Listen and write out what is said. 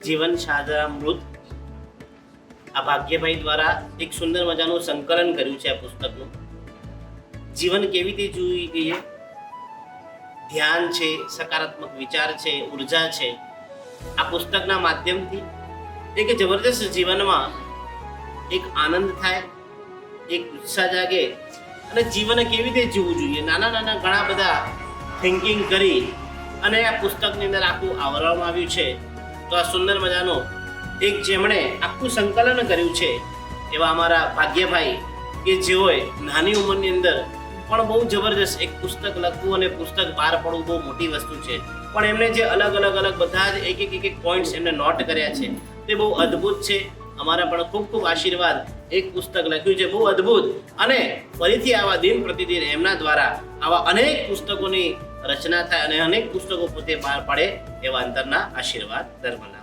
જીવન શાહજરામૃત આ ભાગ્યભાઈ દ્વારા એક સુંદર મજાનું સંકલન કર્યું છે આ પુસ્તકનું. જીવન કેવી રીતે જોવી જોઈએ, ધ્યાન છે, સકારાત્મક વિચાર છે, ઉર્જા છે. આ પુસ્તકના માધ્યમથી એક જબરદસ્ત જીવનમાં એક આનંદ થાય, એક ઉત્સાહ જાગે અને જીવન કેવી રીતે જીવવું જોઈએ, નાના નાના ઘણા બધા થિંકિંગ કરી અને આ પુસ્તકની અંદર આખું આવરવામાં આવ્યું છે. તો આ સુંદર મજાનું એક જેમણે આખું સંકલન કર્યું છે એવા અમારા ભાગ્યભાઈ કે જેઓએ નાની ઉંમરની અંદર પણ બહુ જબરજસ્ત એક પુસ્તક લખવું અને પુસ્તક બહાર પડવું બહુ મોટી વસ્તુ છે, પણ એમણે જે અલગ બધા જ એક પોઈન્ટ્સ એમને નોટ કર્યા છે તે બહુ અદ્ભુત છે. અમારા પણ ખૂબ ખૂબ આશીર્વાદ. એક પુસ્તક લખ્યું છે બહુ અદ્ભુત, અને ફરીથી આવા દિન પ્રતિદિન એમના દ્વારા આવા અનેક પુસ્તકોની રચના થાય અને અનેક પુસ્તકો પોતે બહાર પાડે એવા અંતરના આશીર્વાદ ધર્મના.